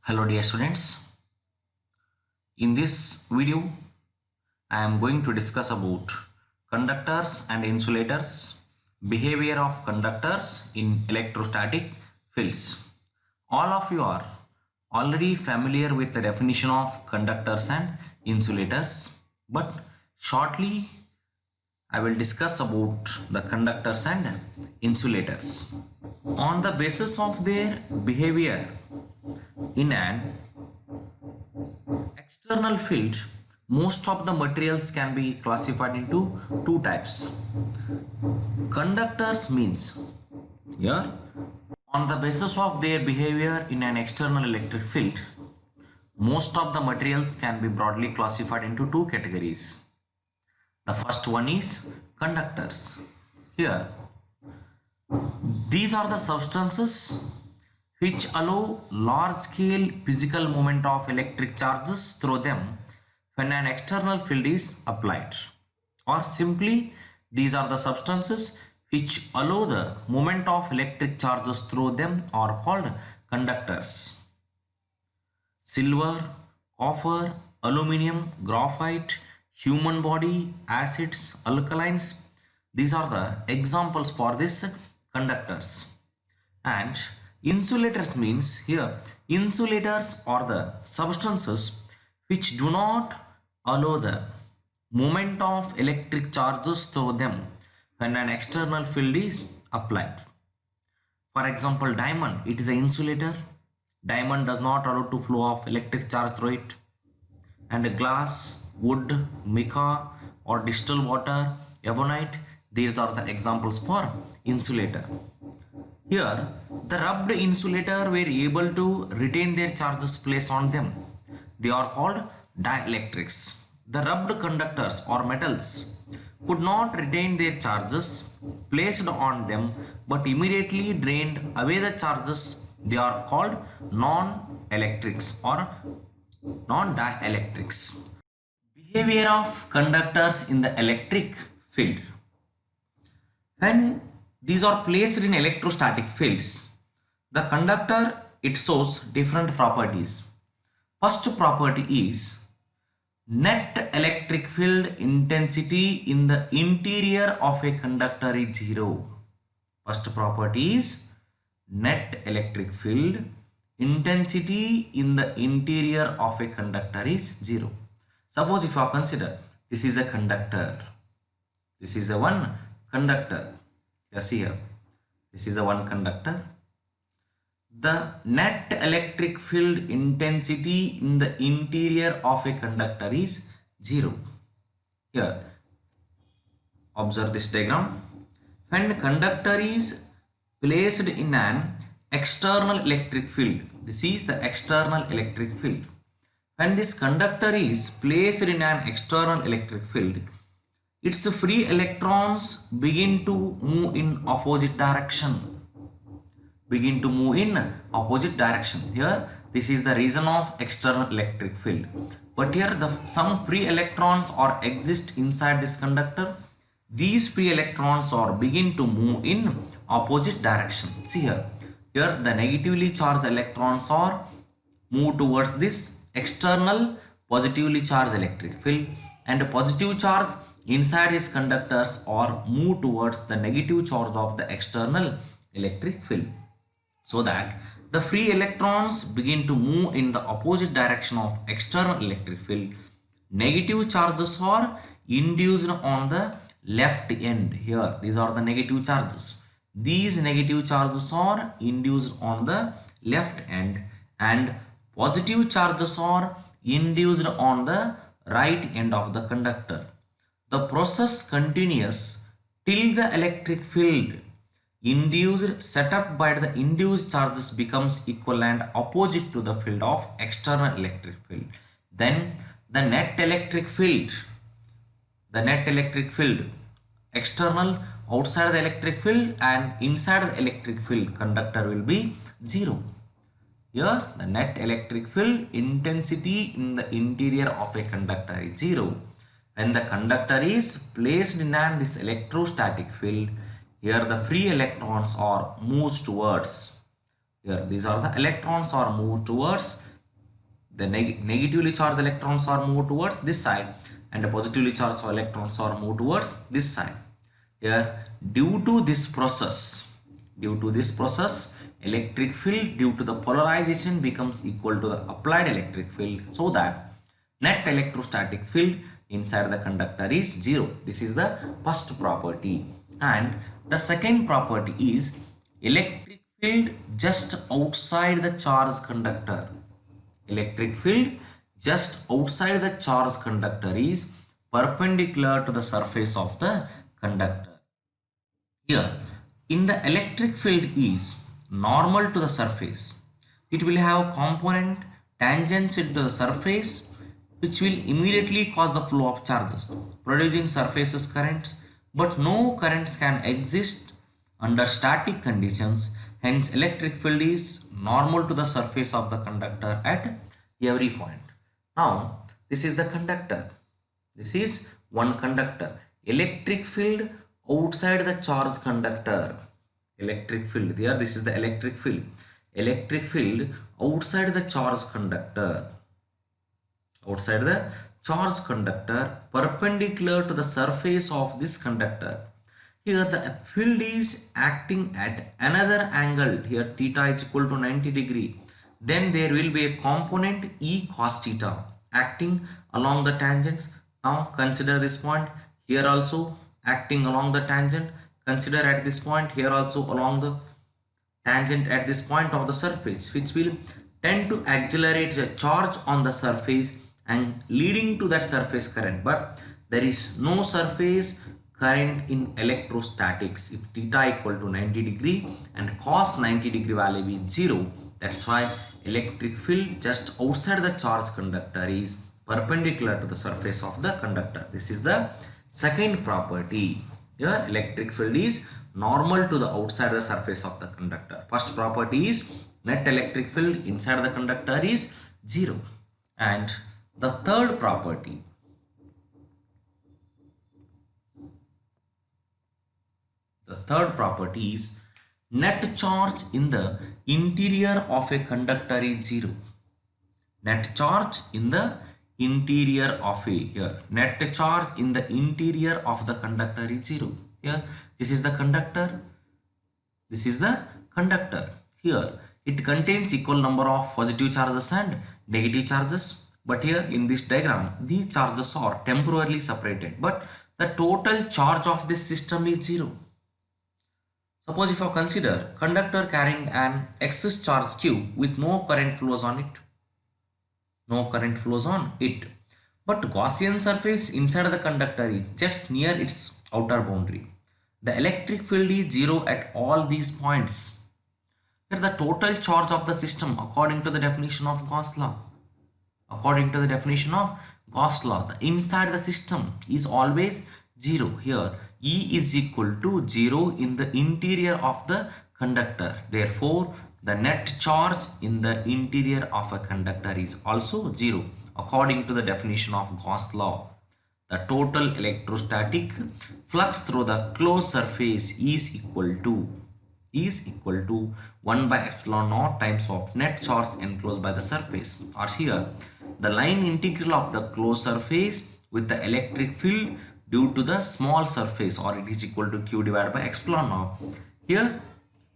Hello dear students, in this video I am going to discuss about conductors and insulators, behavior of conductors in electrostatic fields. All of you are already familiar with the definition of conductors and insulators, but shortly I will discuss about the conductors and insulators. On the basis of their behavior in an external field, most of the materials can be classified into two types. Conductors means here, on the basis of their behavior in an external electric field, most of the materials can be broadly classified into two categories. The first one is conductors. Here, these are the substances which allow large scale physical movement of electric charges through them when an external field is applied. Or simply, these are the substances which allow the movement of electric charges through them are called conductors. Silver, copper, aluminium, graphite, human body, acids, alkalines. These are the examples for this conductors. And insulators means here, insulators are the substances which do not allow the movement of electric charges through them when an external field is applied. For example, diamond, it is an insulator. Diamond does not allow to flow of electric charge through it. And glass, wood, mica or distilled water, ebonite, these are the examples for insulator. Here, the rubbed insulator were able to retain their charges placed on them. They are called dielectrics. The rubbed conductors or metals could not retain their charges placed on them but immediately drained away the charges. They are called non-electrics or non-dielectrics. Behavior of conductors in the electric field. When these are placed in electrostatic fields, the conductor, it shows different properties. First property is net electric field intensity in the interior of a conductor is zero. First property is net electric field intensity in the interior of a conductor is zero. Suppose if you consider this is a conductor, this is a one conductor. Yes, here this is a one conductor. The net electric field intensity in the interior of a conductor is zero. Here, observe this diagram. When the conductor is placed in an external electric field, this is the external electric field. When this conductor is placed in an external electric field, its free electrons begin to move in opposite direction. Here, this is the reason of external electric field. But here, some free electrons are exist inside this conductor. These free electrons are begin to move in opposite direction. See here, the negatively charged electrons are move towards this external positively charged electric field, and the positive charge inside these conductors are move towards the negative charge of the external electric field, so that the free electrons begin to move in the opposite direction of external electric field. Negative charges are induced on the left end. Here, these are the negative charges. These negative charges are induced on the left end, and positive charges are induced on the right end of the conductor. The process continues till the electric field induced set up by the induced charges becomes equal and opposite to the field of external electric field. Then the net electric field external, outside the electric field and inside the electric field conductor will be zero. Here the net electric field intensity in the interior of a conductor is zero. When the conductor is placed in this electrostatic field, here the free electrons are moved towards, here these are the electrons are moved towards The negatively charged electrons are moved towards this side and the positively charged electrons are moved towards this side. Here, due to this process, electric field due to the polarization becomes equal to the applied electric field, so that net electrostatic field inside the conductor is zero. This is the first property. And the second property is electric field just outside the charged conductor. Electric field just outside the charged conductor is perpendicular to the surface of the conductor. Here, in the electric field is normal to the surface. It will have component tangential to the surface, which will immediately cause the flow of charges, producing surfaces currents, but no currents can exist under static conditions. Hence, electric field is normal to the surface of the conductor at every point. Now, this is the conductor. This is one conductor. Electric field outside the charged conductor. Electric field there. This is the electric field. Electric field outside the charged conductor. Outside the charged conductor, perpendicular to the surface of this conductor. Here the field is acting at another angle. Here theta is equal to 90 degree. Then there will be a component E cos theta acting along the tangents. Now consider this point. Here also acting along the tangent. Consider at this point here also along the tangent at this point of the surface, which will tend to accelerate the charge on the surface and leading to that surface current. But there is no surface current in electrostatics if theta equal to 90 degree and cos 90 degree value is 0. That's why electric field just outside the charged conductor is perpendicular to the surface of the conductor. This is the second property. Here electric field is normal to the outside the surface of the conductor. First property is net electric field inside the conductor is 0. And the third property, is net charge in the interior of a conductor is 0. Net charge in the interior of net charge in the interior of the conductor is 0. Here this is the conductor. This is the conductor. Here it contains equal number of positive charges and negative charges. But here in this diagram, these charges are temporarily separated, but the total charge of this system is 0. Suppose if you consider conductor carrying an excess charge Q with no current flows on it. No current flows on it. But Gaussian surface inside the conductor is just near its outer boundary. The electric field is 0 at all these points. Here the total charge of the system according to the definition of Gauss law. According to the definition of Gauss law, the inside the system is always 0. Here E is equal to 0 in the interior of the conductor. Therefore, the net charge in the interior of a conductor is also 0 according to the definition of Gauss law. The total electrostatic flux through the closed surface is equal to 1 by epsilon naught times of net charge enclosed by the surface. Or here the line integral of the closed surface with the electric field due to the small surface, or it is equal to Q divided by epsilon naught. Here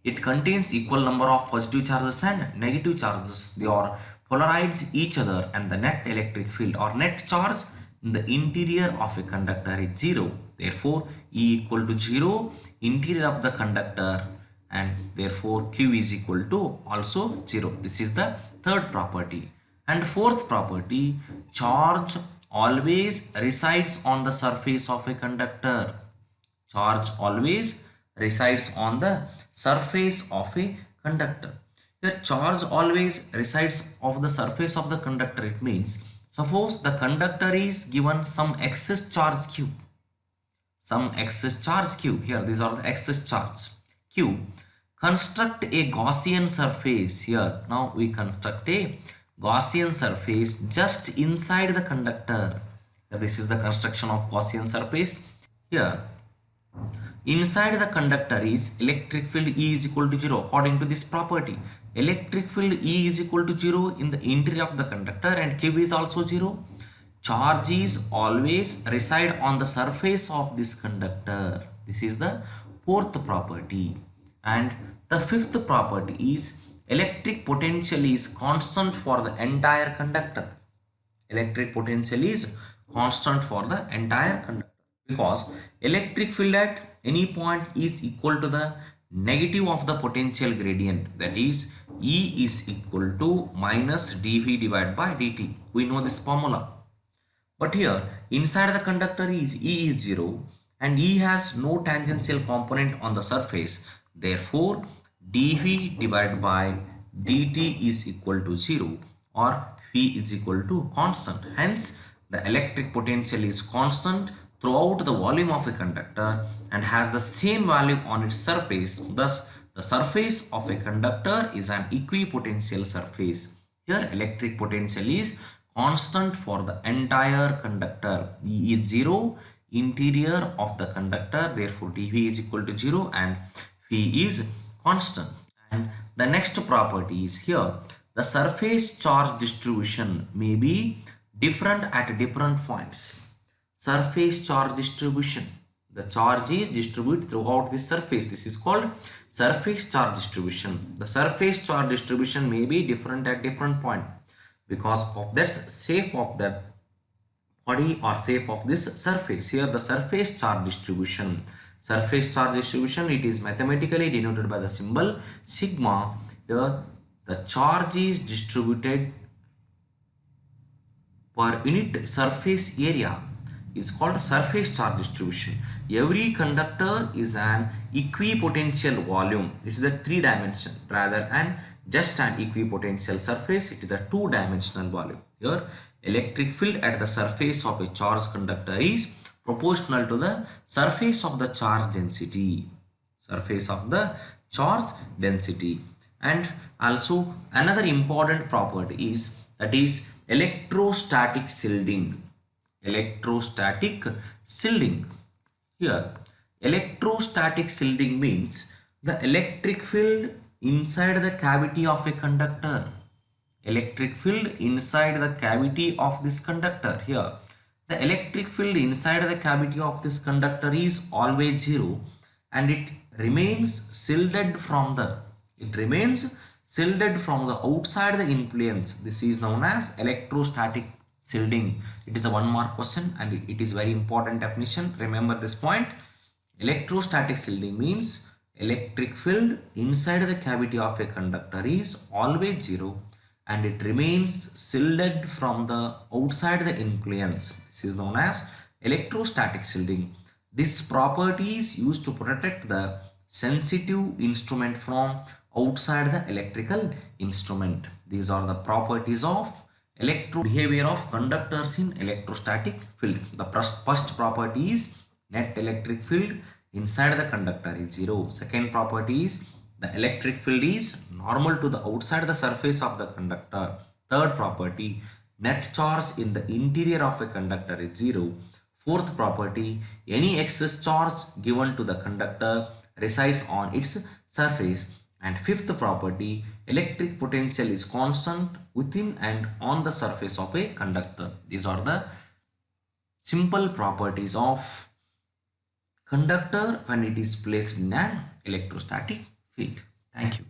it contains equal number of positive charges and negative charges. They are polarized each other, and the net electric field or net charge in the interior of a conductor is 0. Therefore E equal to 0 interior of the conductor, and therefore Q is equal to also 0. This is the third property. And fourth property, charge always resides on the surface of a conductor. Charge always resides on the surface of a conductor. Here charge always resides on the surface of the conductor. It means suppose the conductor is given some excess charge Q. Some excess charge Q. Here these are the excess charge Q. Construct a Gaussian surface. Here now we construct a Gaussian surface just inside the conductor. This is the construction of Gaussian surface. Here inside the conductor is electric field E is equal to 0 according to this property. electric field E is equal to 0 in the interior of the conductor and Q is also 0. Charges always reside on the surface of this conductor. This is the fourth property. And the fifth property is electric potential is constant for the entire conductor. Electric potential is constant for the entire conductor because electric field at any point is equal to the negative of the potential gradient, that is E is equal to minus dV divided by dt. We know this formula. But here inside the conductor is E is 0 and E has no tangential component on the surface. Therefore dV divided by dt is equal to 0 or V is equal to constant. Hence the electric potential is constant throughout the volume of a conductor and has the same value on its surface. Thus the surface of a conductor is an equipotential surface. Here electric potential is constant for the entire conductor. E is 0 interior of the conductor, therefore dV is equal to 0 and V is constant. And the next property is here the surface charge distribution may be different at different points. Surface charge distribution, the charge is distributed throughout the surface. This is called surface charge distribution. The surface charge distribution may be different at different point because of that shape of that body or shape of this surface. Here the surface charge distribution, it is mathematically denoted by the symbol sigma. Here the charge is distributed per unit surface area is called surface charge distribution. Every conductor is an equipotential volume. It is a 3-dimension rather than just an equipotential surface. It is a 2-dimensional volume. Here electric field at the surface of a charged conductor is proportional to the surface of the charge density. And also another important property is that is electrostatic shielding. Here electrostatic shielding means the electric field inside the cavity of a conductor. Electric field inside the cavity of this conductor. Here the electric field inside the cavity of this conductor is always 0 and it remains shielded from the outside the influence. This is known as electrostatic shielding. It is a 1-mark question and it is very important definition. Remember this point. Electrostatic shielding means electric field inside the cavity of a conductor is always 0 and it remains shielded from the outside the influence. This is known as electrostatic shielding. This property is used to protect the sensitive instrument from outside the electrical instrument. These are the properties of behavior of conductors in electrostatic fields. The first property is net electric field inside the conductor is 0. Second property is the electric field is normal to the outside the surface of the conductor. Third property, net charge in the interior of a conductor is 0. Fourth property, any excess charge given to the conductor resides on its surface. And fifth property, electric potential is constant within and on the surface of a conductor. These are the simple properties of conductor when it is placed in an electrostatic field. Thank you.